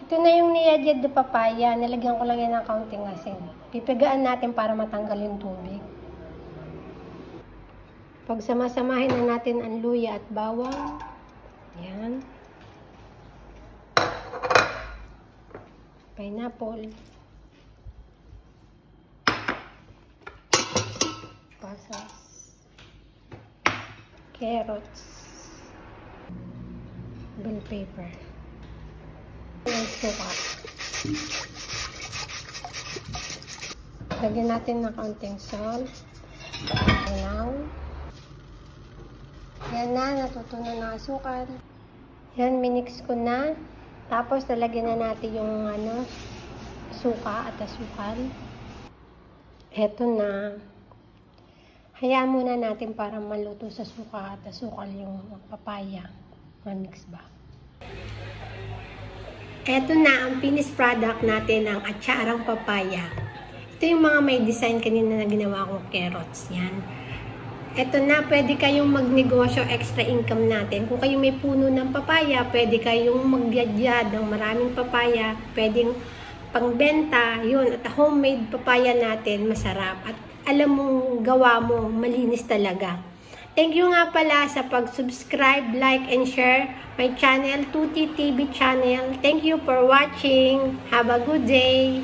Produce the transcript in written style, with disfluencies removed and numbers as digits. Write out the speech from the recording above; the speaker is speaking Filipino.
Ito na yung niyajad na papaya. Nilagyan ko lang yan ng kaunting asin. Pipigaan natin para matanggal yung tubig. Pagsamasamahin na natin ang luya at bawang. Yan. Pineapple. Pasas. Carrots. Bell pepper. Suka. Lagyan natin ng kaunting salt. Now, yan na, natutunan na asukal. Yan, minix ko na. Tapos, lalagyan na natin yung suka at asukal. Eto na. Hayaan muna natin para maluto sa suka at asukal yung papaya. Manix ba? Eto na ang finished product natin, ang atsarang papaya. Ito yung mga may design kanina na ginawa kong carrots. Yan. Eto na, pwede kayong magnegosyo, extra income natin. Kung kayo may puno ng papaya, pwede kayong magyadyad ng maraming papaya. Pwedeng pangbenta, yun. At homemade papaya natin, masarap. At alam mong gawa mo, malinis talaga. Thank you nga pala sa pag-subscribe, like, and share my channel, Tuti TV channel. Thank you for watching. Have a good day.